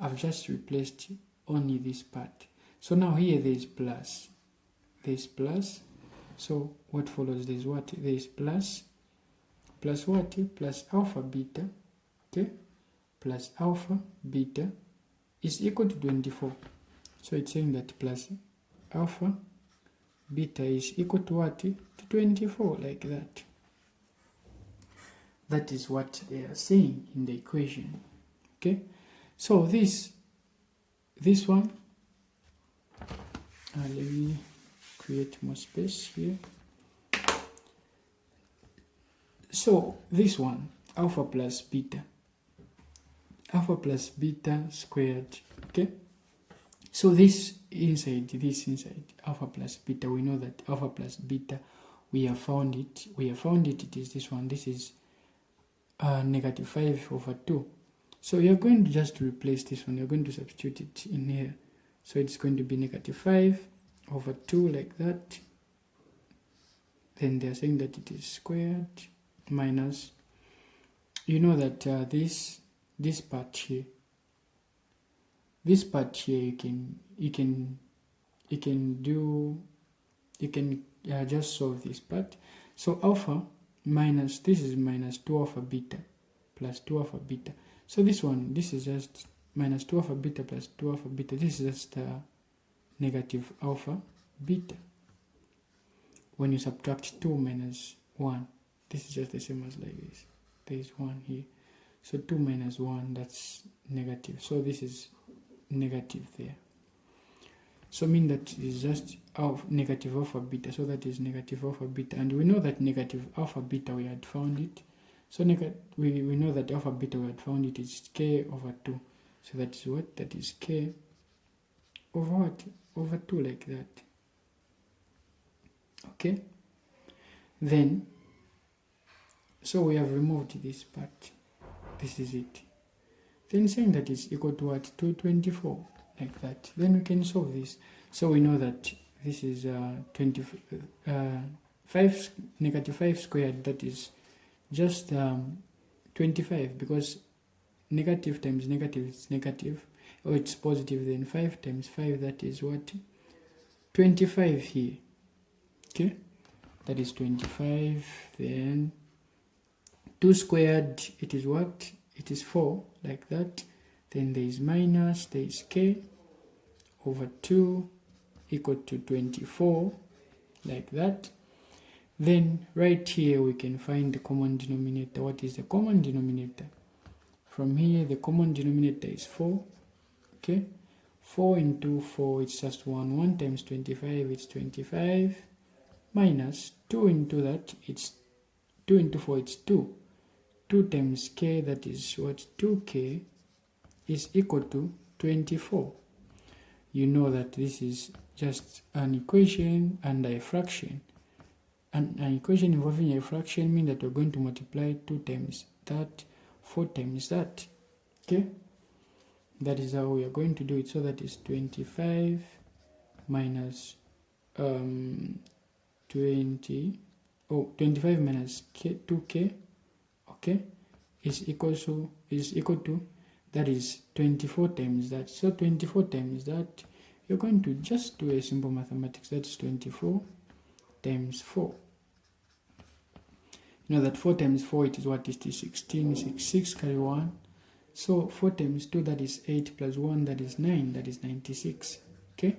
I've just replaced only this part. So now here there is plus. There is plus. So what follows? There is what? There is plus. Plus what? Plus alpha beta. Okay, plus alpha beta is equal to 24. So it's saying that plus alpha beta is equal to what? To 24, like that. That is what they are saying in the equation. Okay, so this one, let me create more space here. So this one, alpha plus beta squared. Okay, so this inside alpha plus beta, we know that alpha plus beta, we have found it, it is this one. This is negative 5 over 2. So you're going to just replace this one, you're going to substitute it in here. So it's going to be negative 5 over 2 like that. Then they're saying that it is squared minus, you know that this part here, you can just solve this part. So alpha minus, this is minus 2 alpha beta plus 2 alpha beta. So this one, this is just minus 2 alpha beta plus 2 alpha beta. This is just negative alpha beta. When you subtract 2 minus 1, this is just the same as like this. There is 1 here. So 2 minus 1, that's negative. So this is negative there. So mean that it is just negative alpha beta. So that is negative alpha beta. And we know that negative alpha beta, we had found it. So we know that alpha beta, we had found it is k over 2. So that is what? That is k over what? Over 2, like that. Okay? Then, so we have removed this part. This is it. Then saying that it's equal to what? 224, like that. Then we can solve this. So we know that this is negative 5 squared, that is just 25, because negative times negative is negative, or it's positive. Then 5 times 5, that is what? 25 here. Okay, that is 25. Then 2 squared, it is what? It is 4, like that. Then there is minus, there is k over 2 equal to 24, like that. Then right here we can find the common denominator. What is the common denominator? From here the common denominator is 4. Okay, 4 into 4, it's just 1. 1 times 25, it's 25, minus 2 into that, it's 2 into 4, it's 2. 2 times k, that is what? 2k is equal to 24. You know that this is just an equation and a fraction. And an equation involving a fraction means that we're going to multiply 2 times that, 4 times that. Okay? That is how we are going to do it. So that is 25 minus 25 minus 2k, okay, is equal to, that is 24 times that. So 24 times that, you're going to just do a simple mathematics. That's 24 times 4. You know that 4 times 4, it is what? It is 16, 6 carry 1. So 4 times 2, that is 8, plus 1, that is 9, that is 96. Okay?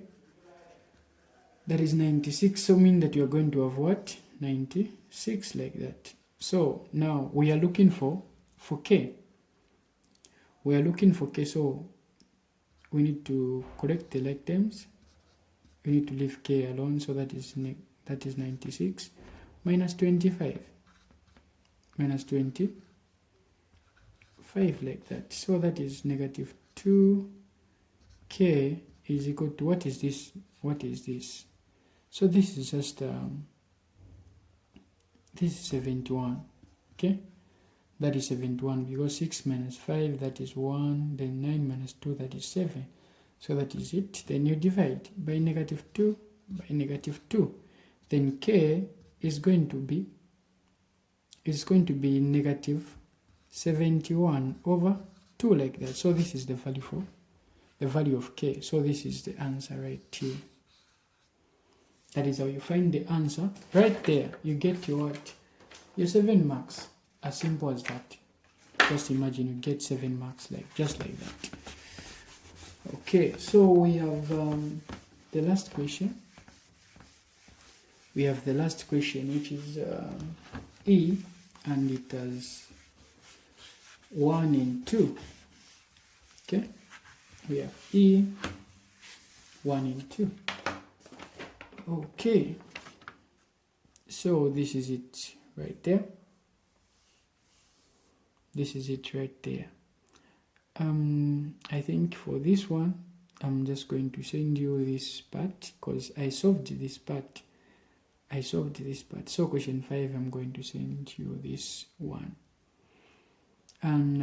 That is 96. So mean that you are going to have what? 96, like that. So now we are looking for k. We are looking for k, so we need to correct the like terms. We need to leave k alone, so that is 96 minus 25. Minus 25, like that. So that is negative 2k is equal to, what is this? What is this? So this is just this is 71. Okay, that is 71, because 6 minus 5, that is 1, then 9 minus 2, that is 7. So that is it. Then you divide by negative 2 by negative 2. Then k is going to be negative 71 over 2, like that. So this is the value of k. So this is the answer right here. That is how you find the answer. Right there, you get your 7 marks. As simple as that. Just imagine you get 7 marks, just like that. Okay, so we have the last question. We have the last question, which is E, and it has 1 and 2. Okay, we have E, 1 and 2. Okay, so this is it right there. This is it right there. I think for this one, I'm just going to send you this part because I solved this part. So question 5, I'm going to send you this one. And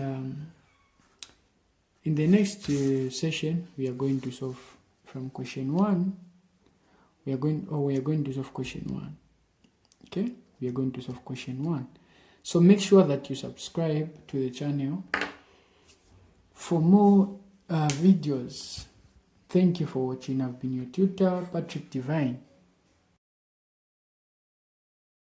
in the next session, we are going to solve from question 1. We are going to solve question 1. Okay, we are going to solve question 1. So make sure that you subscribe to the channel for more videos. Thank you for watching. I've been your tutor, Patrick Divine.